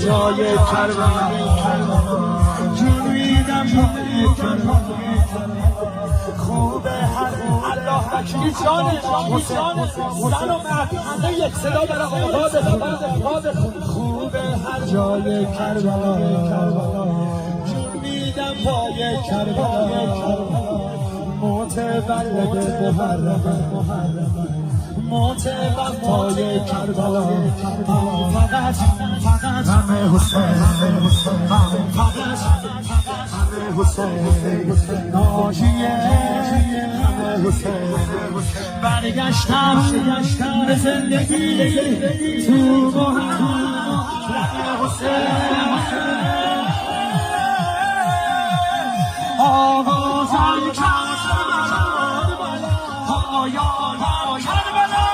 جای کربلا جون میدم پای کربلا خوبه هر الله وکیل جانه زن و مرد همه یک صدا برای آقا بخون خوبه هر جای کربلا جون میدم پای کربلا متولد محرم متولد پای کربلا فقط همه حسین همه حسین ناجیه همه حسین برگشتم به زندگی تو محرم حسین آغازم کربلا پایان کربلا